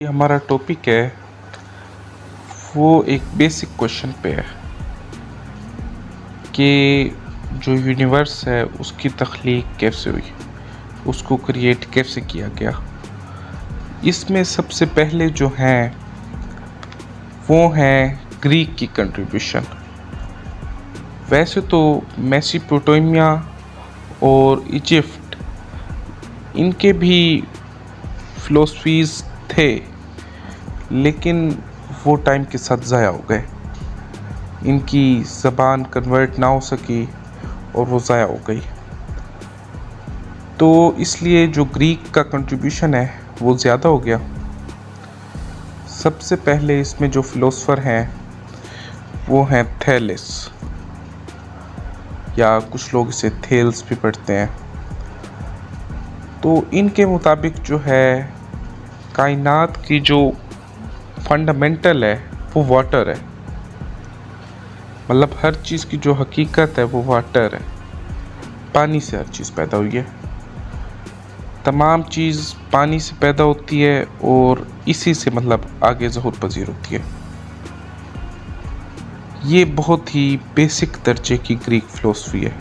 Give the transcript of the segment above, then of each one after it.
ये हमारा टॉपिक है वो एक बेसिक क्वेश्चन पे है कि जो यूनिवर्स है उसकी तख्लीक कैसे हुई, उसको क्रिएट कैसे किया गया। इसमें सबसे पहले जो हैं वो हैं ग्रीक की कंट्रीब्यूशन। वैसे तो मेसोपोटामिया और इजिप्ट इनके भी फिलोसफीज़ थे, लेकिन वो टाइम के साथ ज़ाया हो गए। इनकी ज़बान कन्वर्ट ना हो सकी और वो ज़ाया हो गई। तो इसलिए जो ग्रीक का कंट्रीब्यूशन है वो ज़्यादा हो गया। सबसे पहले इसमें जो फ़िलोसफ़र हैं वो हैं थैलेस, या कुछ लोग इसे थेल्स भी पढ़ते हैं। तो इनके मुताबिक जो है कायनात की जो फंडामेंटल है वो वाटर है। मतलब हर चीज़ की जो हकीकत है वो वाटर है। पानी से हर चीज़ पैदा हुई है। तमाम चीज़ पानी से पैदा होती है और इसी से मतलब आगे ज़हूर पज़ीर होती है। ये बहुत ही बेसिक दर्जे की ग्रीक फ़िलोसफी है।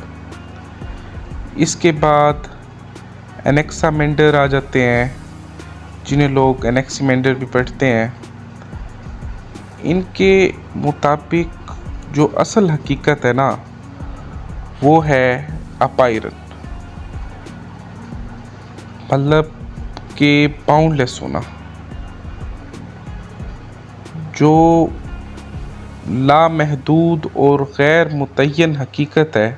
इसके बाद एनेक्सामेंडर आ जाते हैं, जिन्हें लोग एनेक्सीमेंडर भी पढ़ते हैं। इनके मुताबिक जो असल हकीकत है ना वो है अपायरन, मतलब कि बाउंडलेस होना। जो लामहदूद और गैर मुतय्यन हकीकत है,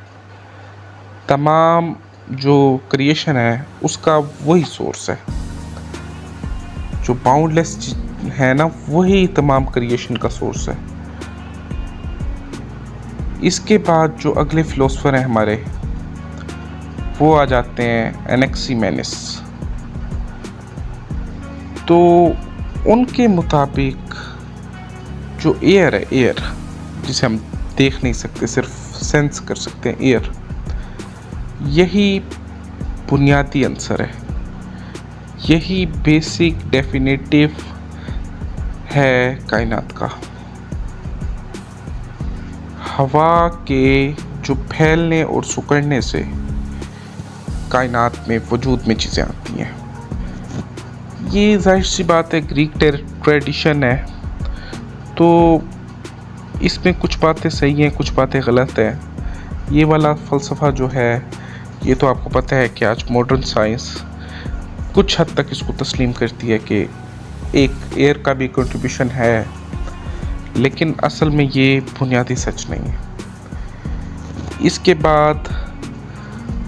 तमाम जो क्रिएशन है उसका वही सोर्स है। जो बाउंडलेस है ना वही तमाम क्रिएशन का सोर्स है। इसके बाद जो अगले फिलोसफर हैं हमारे वो आ जाते हैं एनेक्सीमेनिस। तो उनके मुताबिक जो एयर है, एयर जिसे हम देख नहीं सकते, सिर्फ सेंस कर सकते हैं, एयर, यही बुनियादी आंसर है। यही बेसिक डेफिनेटिव है कायनात का। हवा के जो फैलने और सिकुड़ने से कायनात में वजूद में चीज़ें आती हैं। ये जाहिर सी बात है ग्रीक ट्रेडिशन है, तो इसमें कुछ बातें सही हैं, कुछ बातें गलत हैं। ये वाला फ़लसफ़ा जो है ये तो आपको पता है कि आज मॉडर्न साइंस कुछ हद तक इसको तस्लीम करती है कि एक एयर का भी कंट्रीब्यूशन है, लेकिन असल में ये बुनियादी सच नहीं है। इसके बाद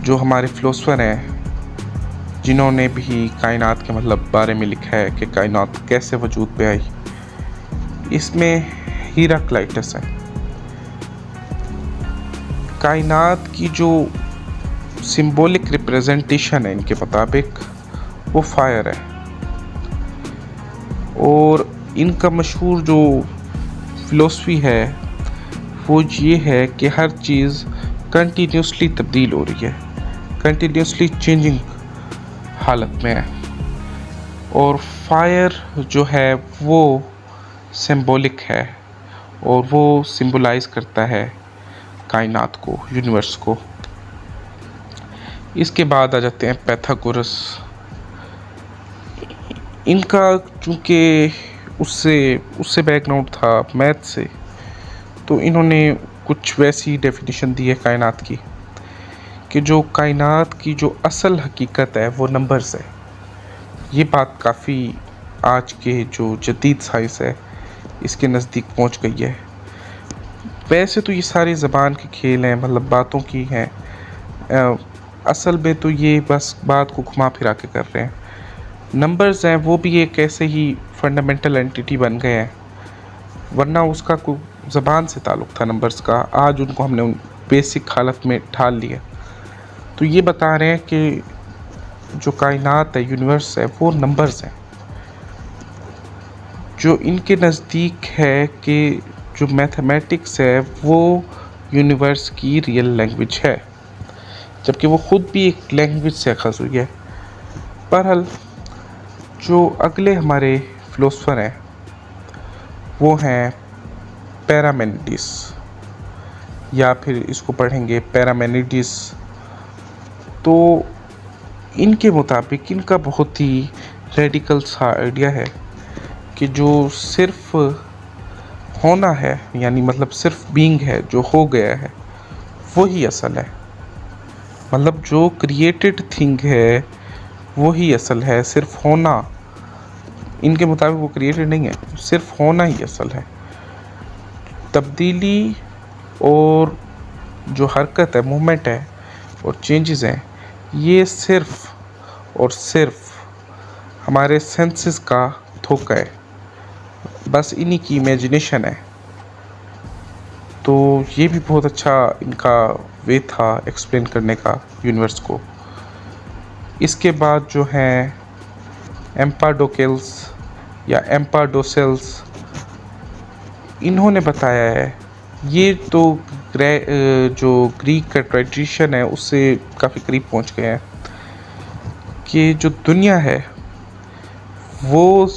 जो हमारे फ़िलोसफ़र हैं जिन्होंने भी कायनात के मतलब बारे में लिखा है कि कायनात कैसे वजूद पे आई, इसमें हेराक्लाइटस है। कायनात की जो सिंबॉलिक रिप्रेजेंटेशन है इनके मुताबिक वो फायर है। और इनका मशहूर जो फ़िलोसफी है वो ये है कि हर चीज़ कंटिन्यूसली तब्दील हो रही है, कंटिन्यूसली चेंजिंग हालत में है। और फायर जो है वो सिंबॉलिक है और वो सिंबलाइज करता है कायनात को, यूनिवर्स को। इसके बाद आ जाते हैं पैथागोरस। इनका चूँकि उससे बैकग्राउंड था मैथ से, तो इन्होंने कुछ वैसी डेफिनेशन दी है कायनात की कि जो कायनात की जो असल हकीकत है वो नंबर्स है। ये बात काफ़ी आज के जो जदीद साइंस है इसके नज़दीक पहुंच गई है। वैसे तो ये सारी ज़बान के खेल हैं, मतलब बातों की हैं। असल में तो ये बस बात को घुमा फिरा के कर रहे हैं। नंबर्स हैं वो भी एक ऐसे ही फंडामेंटल एंटिटी बन गए हैं, वरना उसका कोई ज़बान से ताल्लुक़ था नंबर्स का। आज उनको हमने उन बेसिक हालत में ढाल लिया। तो ये बता रहे हैं कि जो कायनात है, यूनिवर्स है, वो नंबर्स हैं। जो इनके नज़दीक है कि जो मैथमेटिक्स है वो यूनिवर्स की रियल लैंग्वेज है, जबकि वो ख़ुद भी एक लैंग्वेज से अखज़ हुई है। बहरहाल जो अगले हमारे फिलोसफर हैं वो हैं पैरामेनिडिस, या फिर इसको पढ़ेंगे पैरामेनिडिस। तो इनके मुताबिक इनका बहुत ही रेडिकल सा आइडिया है कि जो सिर्फ होना है, यानी मतलब सिर्फ बीइंग है, जो हो गया है वही असल है। मतलब जो क्रिएटेड थिंग है वही असल है, सिर्फ होना इनके मुताबिक वो क्रिएटेड नहीं है, सिर्फ होना ही असल है। तब्दीली और जो हरकत है, मूवमेंट है और चेंजेस हैं, ये सिर्फ और सिर्फ हमारे सेंसेस का धोखा है, बस इन्हीं की इमेजिनेशन है। तो ये भी बहुत अच्छा इनका वे था एक्सप्लेन करने का यूनिवर्स को। इसके बाद जो हैं एम्पाडोकेल्स या एम्पाडोसेल्स, इन्होंने बताया है, ये तो जो ग्रीक का ट्रेडिशन है उससे काफ़ी करीब पहुंच गए हैं, कि जो दुनिया है वो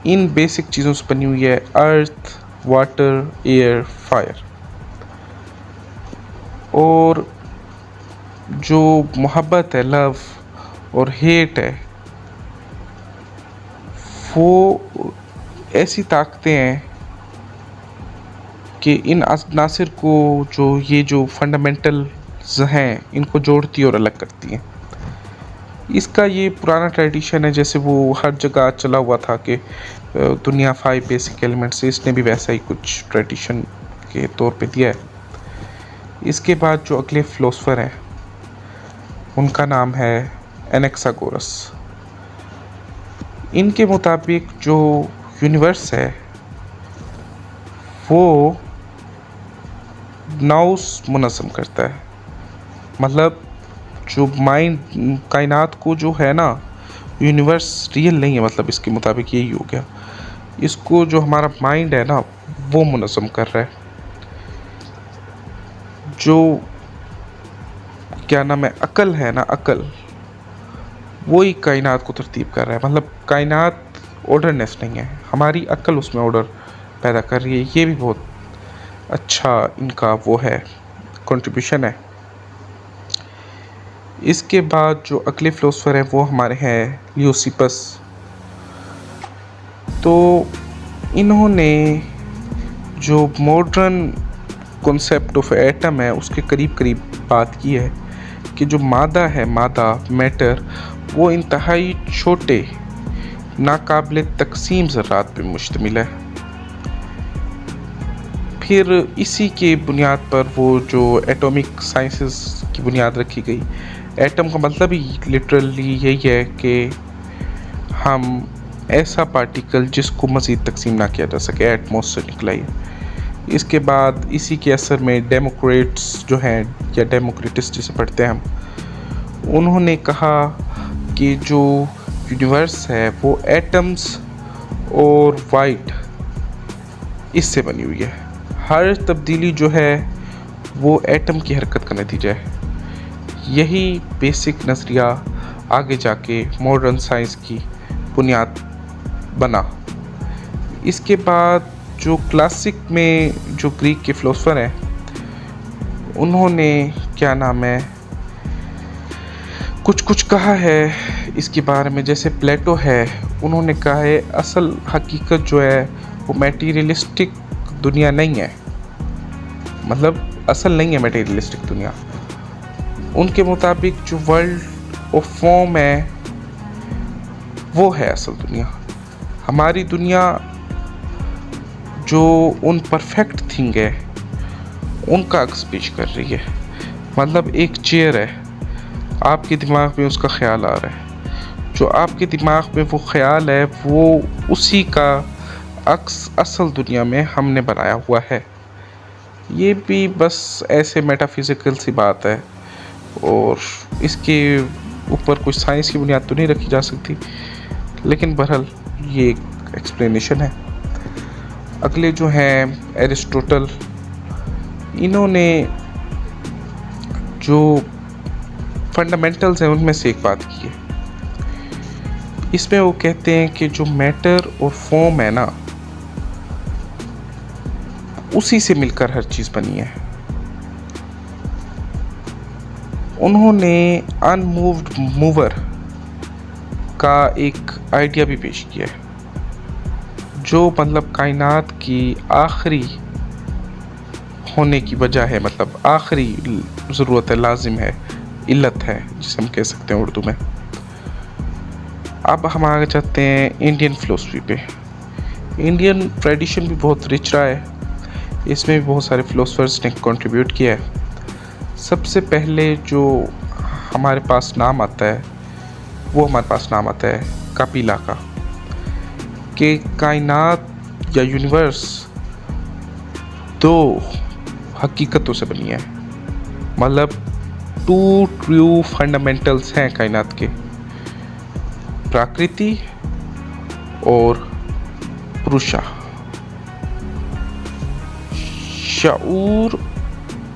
इन बेसिक चीज़ों से बनी हुई है, अर्थ, वाटर, एयर, फायर। और जो मोहब्बत है, लव और हेट है, वो ऐसी ताकतें हैं कि इन अनासिर को, जो ये जो फंडामेंटल्स हैं, इनको जोड़ती और अलग करती हैं। इसका ये पुराना ट्रेडिशन है, जैसे वो हर जगह चला हुआ था कि दुनिया 5 बेसिक एलिमेंट्स से, इसने भी वैसा ही कुछ ट्रेडिशन के तौर पे दिया है। इसके बाद जो अगले फिलोसफर हैं उनका नाम है एनेक्सागोरस। इनके मुताबिक जो यूनिवर्स है वो नाउस मुनज़्ज़म करता है। मतलब जो माइंड, कायनात को जो है ना, यूनिवर्स रियल नहीं है, मतलब इसके मुताबिक यही हो गया। इसको जो हमारा माइंड है ना वो मुनज़्ज़म कर रहा है, जो क्या नाम है, अकल है ना, अकल वही कायनात को तरतीब कर रहा है। मतलब कायनात ऑर्डरनेस नहीं है, हमारी अकल उसमें ऑर्डर पैदा कर रही है। ये भी बहुत अच्छा इनका वो है, कंट्रीब्यूशन है। इसके बाद जो अगले फिलोसफर हैं वो हमारे हैं ल्यूसिपस। तो इन्होंने जो मॉडर्न कॉन्सेप्ट ऑफ एटम है उसके करीब करीब बात की है, कि जो मादा है, मादा, मैटर, वो इंतहाई छोटे नाकाबिले तकसीम ज़रात पे मुश्तमिल है। फिर इसी के बुनियाद पर वो जो एटॉमिक साइंसेस की बुनियाद रखी गई। एटम का मतलब ही लिटरली यही है कि हम ऐसा पार्टिकल जिसको मज़ीद तकसीम ना किया जा सके, एटमॉस से निकला ही। इसके बाद इसी के असर में डेमोक्रेट्स जो हैं, या डेमोक्रेटिस्ट जिसे पढ़ते हैं हम, उन्होंने कहा कि जो यूनिवर्स है वो एटम्स और वाइट इससे बनी हुई है। हर तब्दीली जो है वो एटम की हरकत का नतीजा है। यही बेसिक नज़रिया आगे जाके मॉडर्न साइंस की बुनियाद बना। इसके बाद जो क्लासिक में जो ग्रीक के फिलोसफर हैं उन्होंने क्या नाम है, कुछ कहा है इसके बारे में। जैसे प्लेटो है, उन्होंने कहा है असल हकीकत जो है वो मटेरियलिस्टिक दुनिया नहीं है, मतलब असल नहीं है मटेरियलिस्टिक दुनिया। उनके मुताबिक जो वर्ल्ड ऑफ फॉर्म है वो है असल दुनिया। हमारी दुनिया जो उन परफेक्ट थिंग है उनका अक्स पेश कर रही है। मतलब एक चेयर है, आपके दिमाग में उसका ख्याल आ रहा है, जो आपके दिमाग में वो ख्याल है वो उसी का अक्स असल दुनिया में हमने बनाया हुआ है। ये भी बस ऐसे मेटाफिज़िकल सी बात है और इसके ऊपर कुछ साइंस की बुनियाद तो नहीं रखी जा सकती, लेकिन बहरहाल ये एक एक्सप्लेनेशन है। अगले जो हैं एरिस्टोटल, इन्होंने जो फंडामेंटल्स हैं उनमें से एक बात की है। इसमें वो कहते हैं कि जो मैटर और फॉर्म है ना, उसी से मिलकर हर चीज़ बनी है। उन्होंने अनमूव्ड मूवर का एक आइडिया भी पेश किया है, जो मतलब कायनात की आखिरी होने की वजह है, मतलब आखिरी ज़रूरत है, लाजिम है, इल्लत है, जिसे हम कह सकते हैं उर्दू में। अब हम आगे चलते हैं इंडियन फ़िलोसफी पे। इंडियन ट्रेडिशन भी बहुत रिच रहा है, इसमें भी बहुत सारे फ़िलोसफर्स ने कंट्रीब्यूट किया है। सबसे पहले जो हमारे पास नाम आता है, वो हमारे पास नाम आता है कपिला का, कि कायनात या यूनिवर्स दो हकीकतों से बनी है। मतलब टू ट्रू फंडामेंटल्स हैं कायनात के, प्रकृति और पुरुषा। शऊर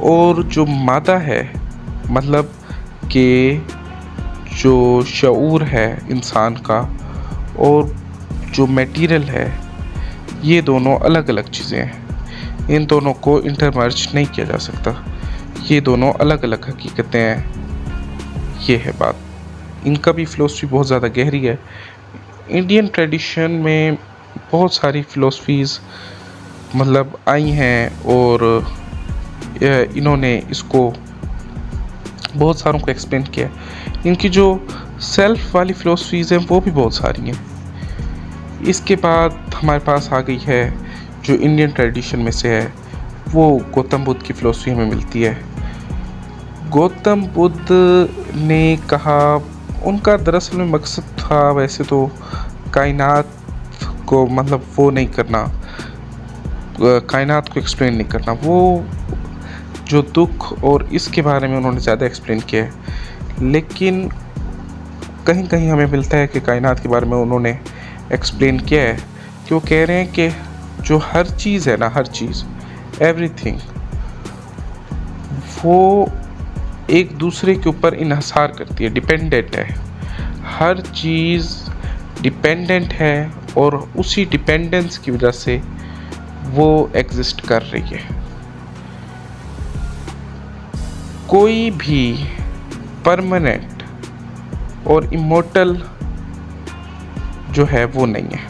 और जो मादा है, मतलब कि जो शऊर है इंसान का और जो मटेरियल है, ये दोनों अलग अलग चीज़ें हैं। इन दोनों को इंटरमर्ज नहीं किया जा सकता, ये दोनों अलग अलग हकीकतें हैं। ये है बात। इनका भी फ़िलोसफी बहुत ज़्यादा गहरी है। इंडियन ट्रेडिशन में बहुत सारी फ़िलोसफीज़ मतलब आई हैं और इन्होंने इसको बहुत सारों को एक्सप्लेन किया है। इनकी जो सेल्फ वाली फ़िलोसफीज़ हैं वो भी बहुत सारी हैं। इसके बाद हमारे पास आ गई है जो इंडियन ट्रेडिशन में से है, वो गौतम बुद्ध की फ़िलोसफी हमें मिलती है। गौतम बुद्ध ने कहा, उनका दरअसल में मकसद था वैसे तो कायनात को मतलब वो नहीं करना, कायनात को एक्सप्लेन नहीं करना, वो जो दुख और इसके बारे में उन्होंने ज़्यादा एक्सप्लेन किया है। लेकिन कहीं कहीं हमें मिलता है कि कायनात के बारे में उन्होंने एक्सप्लेन किया है कि वो कह रहे हैं कि जो हर चीज़ है ना, हर चीज़, एवरीथिंग, वो एक दूसरे के ऊपर इन्हिसार करती है, डिपेंडेंट है। हर चीज़ डिपेंडेंट है और उसी डिपेंडेंस की वजह से वो एग्जिस्ट कर रही है। कोई भी परमानेंट और इमोर्टल जो है वो नहीं है।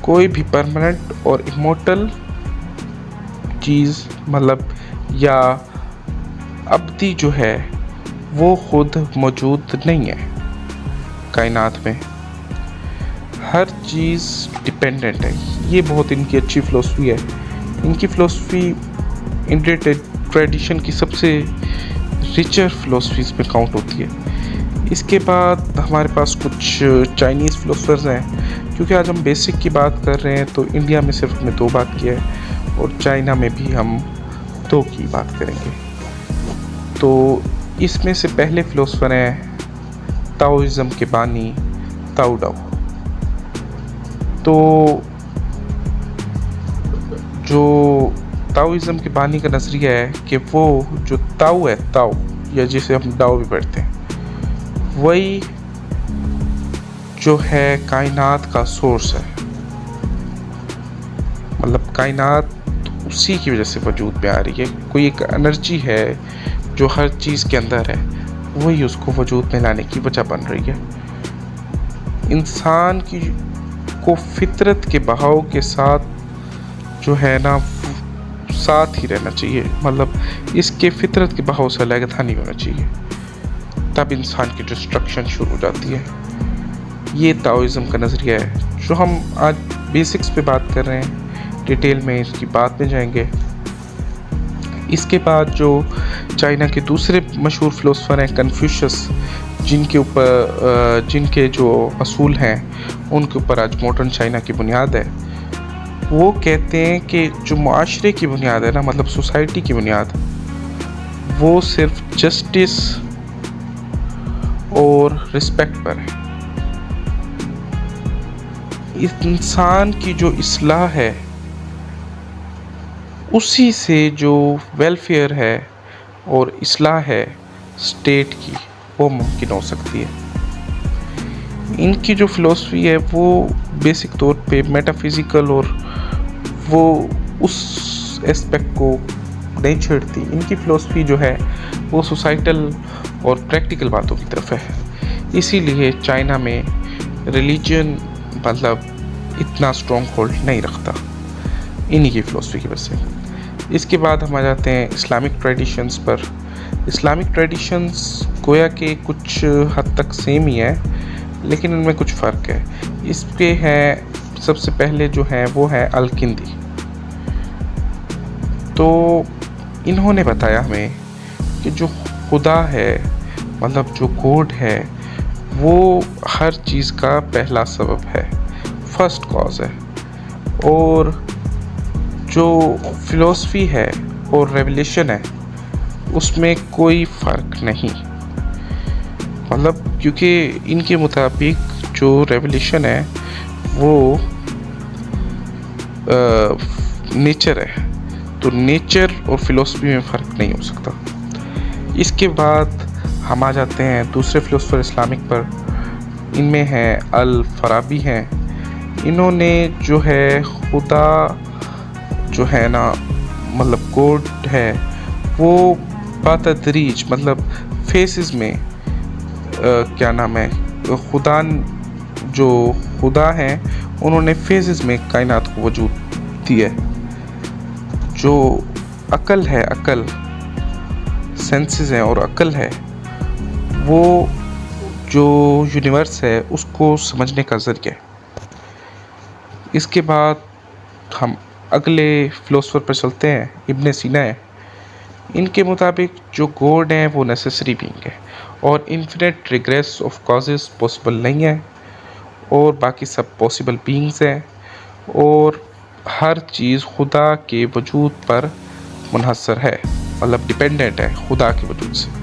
कोई भी परमानेंट और इमोर्टल चीज़ मतलब या अब्दी जो है वो खुद मौजूद नहीं है कायनात में। हर चीज़ डिपेंडेंट है। ये बहुत इनकी अच्छी फ़िलोसफी है। इनकी फ़िलोसफी इंडियन ट्रेडिशन की सबसे रिचर फ़िलोसफीज़ में काउंट होती है। इसके बाद हमारे पास कुछ चाइनीज़ फ़िलोसफर्स हैं। क्योंकि आज हम बेसिक की बात कर रहे हैं तो इंडिया में सिर्फ हमने 2 बात किया है और चाइना में भी हम 2 की बात करेंगे। तो इसमें से पहले फ़िलोसफर हैं ताओइज़्म के बानी ताओ डाओ। तो जो ताओइज़्म के बानी का नज़रिया है कि वो जो ताओ है, ताओ या जिसे हम डाओ भी पढ़ते हैं, वही जो है कायनात का सोर्स है। मतलब कायनात उसी की वजह से वजूद में आ रही है। कोई एक एनर्जी है जो हर चीज़ के अंदर है, वही उसको वजूद में लाने की वजह बन रही है। इंसान की को फितरत के बहाव के साथ जो है ना साथ ही रहना चाहिए। मतलब इसके फितरत के बहाव से अलग नहीं होना चाहिए, तब इंसान की डिस्ट्रक्शन शुरू हो जाती है। ये ताओइज़्म का नज़रिया है जो हम आज बेसिक्स पे बात कर रहे हैं, डिटेल में इसकी बात में जाएंगे। इसके बाद जो चाइना के दूसरे मशहूर फ़िलोसफर हैं कन्फ्यूशियस, जिनके जो असूल हैं उनके ऊपर आज मॉडर्न चाइना की बुनियाद है। वो कहते हैं कि जो मुआशरे की बुनियाद है ना, मतलब सोसाइटी की बुनियाद, वो सिर्फ जस्टिस और रिस्पेक्ट पर है। इंसान की जो इस्लाह है उसी से जो वेलफेयर है और इस्लाह है स्टेट की, वो मुमकिन हो सकती है। इनकी जो फ़िलोसफी है वो बेसिक तौर पे मेटाफिज़िकल और वो उस एस्पेक्ट को नहीं छेड़ती। इनकी फ़िलोसफी जो है वो सोसाइटल और प्रैक्टिकल बातों की तरफ है। इसीलिए चाइना में रिलीजन मतलब इतना स्ट्रॉन्ग होल्ड नहीं रखता इन्हीं की फ़िलोसफी की वजह से। इसके बाद हम आ जाते हैं इस्लामिक ट्रेडिशंस पर। इस्लामिक ट्रेडिशंस गोया के कुछ हद तक सेम ही है, लेकिन इनमें कुछ फ़र्क है। इसके हैं सबसे पहले जो है वो है अल-किंदी। तो इन्होंने बताया हमें कि जो खुदा है मतलब जो गॉड है वो हर चीज़ का पहला सबब है, फर्स्ट कॉज है। और जो फ़िलोसफी है और रेवलेशन है उसमें कोई फ़र्क नहीं, मतलब क्योंकि इनके मुताबिक जो रेवलेशन है वो नेचर है, तो नेचर और फ़िलोसफी में फ़र्क नहीं हो सकता। इसके बाद हम आ जाते हैं दूसरे फ़िलोसफर इस्लामिक पर। इनमें हैं अल-फ़ाराबी हैं। इन्होंने जो है खुदा जो है ना मतलब गॉड है वो बातदरीज मतलब फेसेस में क्या नाम है खुदा जो खुदा हैं उन्होंने फेसेस में कायनात को वजूद दिया है। जो अकल है, अकल सेंसेस हैं और अकल है वो जो यूनिवर्स है उसको समझने का ज़रिया है। इसके बाद हम अगले फ़िलोसफर पर चलते हैं, इब्न सीना है। इनके मुताबिक जो गॉड है वो नेसेसरी बीइंग है और infinite regress of causes possible नहीं है और बाकी सब पॉसिबल बीइंग्स हैं और हर चीज़ खुदा के वजूद पर मुनहसर है, मतलब डिपेंडेंट है खुदा के वजूद से।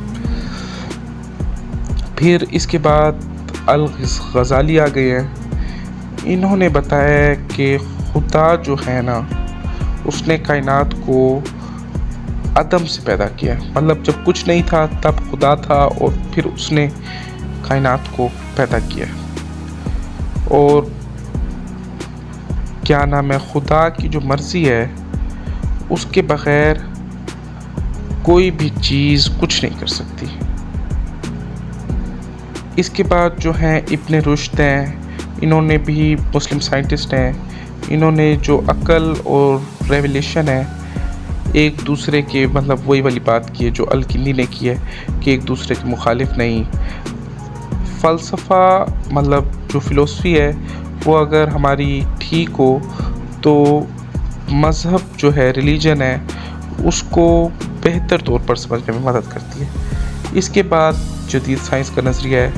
फिर इसके बाद अल-गज़ाली आ गए हैं। इन्होंने बताया कि खुदा जो है ना उसने कायनात को अदम से पैदा किया, मतलब जब कुछ नहीं था तब खुदा था और फिर उसने कायनात को पैदा किया। और क्या नाम है खुदा की जो मर्ज़ी है उसके बग़ैर कोई भी चीज़ कुछ नहीं कर सकती। इसके बाद जो हैं इब्न रुश्द हैं, इन्होंने भी मुस्लिम साइंटिस्ट हैं। इन्होंने जो अकल और रेवलेशन है एक दूसरे के मतलब वही वाली बात की है जो अल-किंदी ने की है कि एक दूसरे के मुखालिफ नहीं। फ़लसफ़ा मतलब जो फ़िलोसफी है वो अगर हमारी ठीक हो तो मज़हब जो है रिलीजन है उसको बेहतर तौर पर समझने में मदद करती है। इसके बाद जदीद साइंस का नज़रिया है,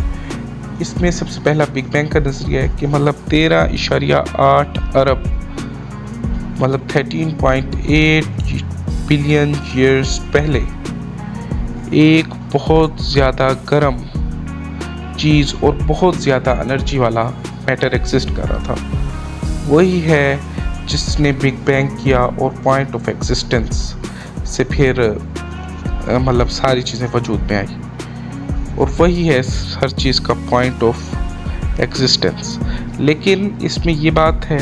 इसमें सबसे पहला बिग बैंग का नज़रिया है कि मतलब 13.8 अरब मतलब 13.8 बिलियन ईयर्स पहले एक बहुत ज़्यादा गर्म चीज़ और बहुत ज़्यादा एनर्जी वाला मैटर एग्जिस्ट कर रहा था। वही है जिसने बिग बैंग किया और पॉइंट ऑफ एग्जिस्टेंस से फिर मतलब सारी चीज़ें वजूद में आई और वही है हर चीज़ का पॉइंट ऑफ एग्जिस्टेंस। लेकिन इसमें ये बात है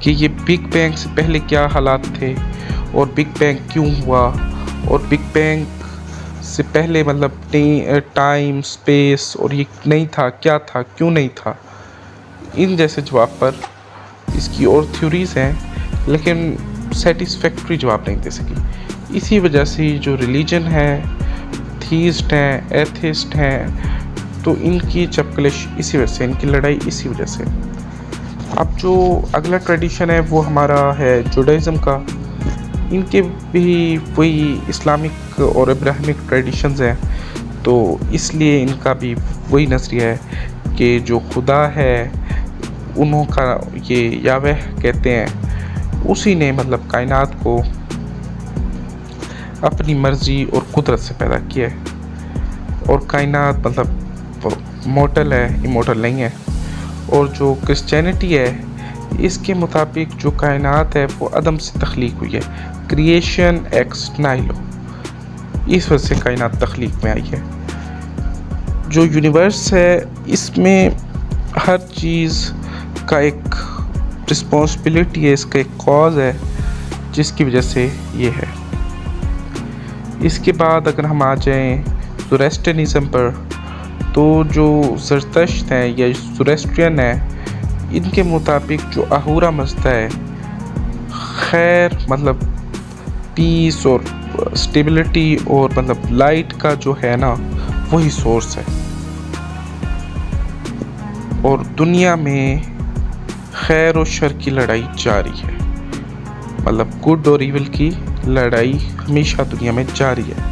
कि ये बिग बैंग से पहले क्या हालात थे और बिग बैंग क्यों हुआ और बिग बैंग से पहले मतलब टाइम स्पेस और ये नहीं था, क्या था, क्यों नहीं था, इन जैसे जवाब पर इसकी और थ्योरीज़ हैं लेकिन सेटिस्फैक्ट्री जवाब नहीं दे सकी। इसी वजह से जो रिलीजन है, थीस्ट हैं, एथिस्ट हैं, तो इनकी चपकलिश इसी वजह से, इनकी लड़ाई इसी वजह से। अब जो अगला ट्रेडिशन है वो हमारा है जुडाइज़म का। इनके भी वही इस्लामिक और इब्राहिमिक ट्रेडिशंस हैं, तो इसलिए इनका भी वही नज़रिया है कि जो खुदा है उन्हों का ये यावेह कहते हैं, उसी ने मतलब कायनात को अपनी मर्ज़ी और कुदरत से पैदा किया है और कायनात मतलब मॉर्टल है, इमॉर्टल नहीं है। और जो क्रिश्चियनिटी है इसके मुताबिक जो कायनात है वो अदम से तख्लीक हुई है, क्रिएशन एक्स नाइलो, इस वजह से कायनात तख्लीक में आई है। जो यूनिवर्स है इसमें हर चीज़ का एक रिस्पॉन्सिबिलिटी है, इसका एक कॉज है जिसकी वजह से ये है। इसके बाद अगर हम आ जाएं ज़ोरेस्ट्रियनिज़्म पर, तो जो ज़रतश्त हैं या ज़ोरेस्ट्रियन है, इनके मुताबिक जो अहूरा मज़दा है, खैर मतलब पीस और स्टेबिलिटी और मतलब लाइट का जो है ना, वही सोर्स है। और दुनिया में खैर और शर की लड़ाई जारी है, मतलब गुड और इविल की लड़ाई हमेशा दुनिया में जारी है।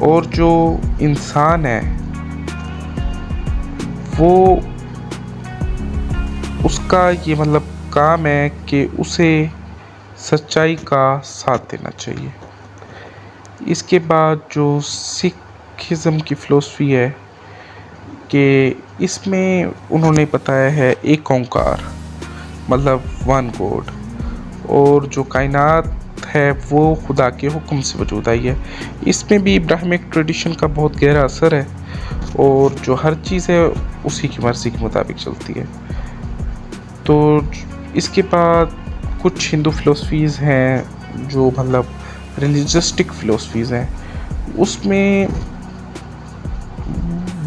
और जो इंसान है वो, उसका ये मतलब काम है कि उसे सच्चाई का साथ देना चाहिए। इसके बाद जो सिखिज़्म की फ़िलॉसफ़ी है कि इसमें उन्होंने बताया है एक ओंकार, मतलब वन गॉड, और जो कायनात है वो खुदा के हुक्म से वजूद आई है। इसमें भी इब्राहिमिक ट्रेडिशन का बहुत गहरा असर है, और जो हर चीज़ है उसी की मर्ज़ी के मुताबिक चलती है। तो इसके बाद कुछ हिंदू फ़िलॉसफ़ीज़ हैं जो मतलब रिलीजियस्टिक फ़िलॉसफ़ीज़ हैं, उसमें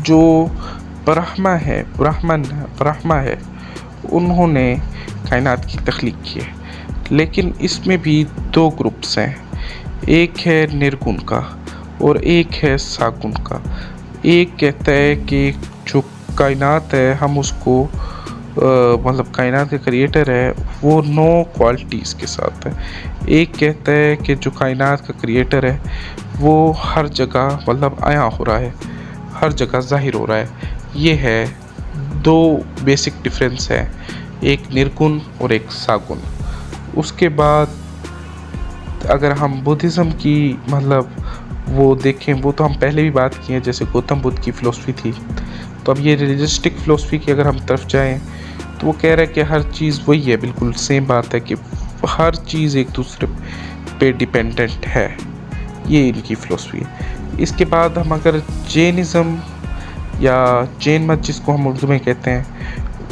जो ब्राह्मा है, उन्होंने कायनात की तख्लीक की है। लेकिन इसमें भी दो ग्रुप्स हैं, एक है निर्गुण का और एक है सागुण का। एक कहता है कि जो कायनात है हम उसको मतलब कायनात का क्रिएटर है वो 9 क्वालिटीज़ के साथ है। एक कहता है कि जो कायनात का क्रिएटर है वो हर जगह मतलब आया हो रहा है, हर जगह ज़ाहिर हो रहा है। ये है दो बेसिक डिफरेंस है, एक निर्गुण और एक सागुण। उसके बाद अगर हम बुद्धिज़्म की मतलब वो देखें, वो तो हम पहले भी बात की है, जैसे गौतम बुद्ध की फ़िलॉसफ़ी थी। तो अब ये रियलिस्टिक फ़िलॉसफ़ी की अगर हम तरफ जाएं, तो वो कह रहा है कि हर चीज़ वही है, बिल्कुल सेम बात है कि हर चीज़ एक दूसरे पे डिपेंडेंट है। ये इनकी फ़िलॉसफ़ी है। इसके बाद हम अगर जैनिज़्म या जैन मत जिसको हम उर्दू में कहते हैं,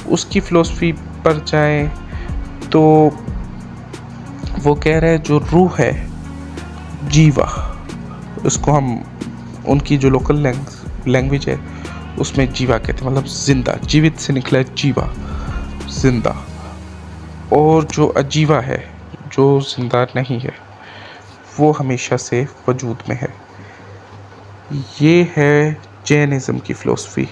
उसकी फ़िलॉसफ़ी पर जाएं, तो वो कह रहे हैं जो रूह है, जीवा, उसको हम उनकी जो लोकल लैंग्वेज है उसमें जीवा कहते हैं, मतलब ज़िंदा, जीवित से निकला है जीवा, ज़िंदा। और जो अजीवा है, जो ज़िंदा नहीं है, वो हमेशा से वजूद में है। ये है जैनिज़्म की फ़िलॉसफ़ी।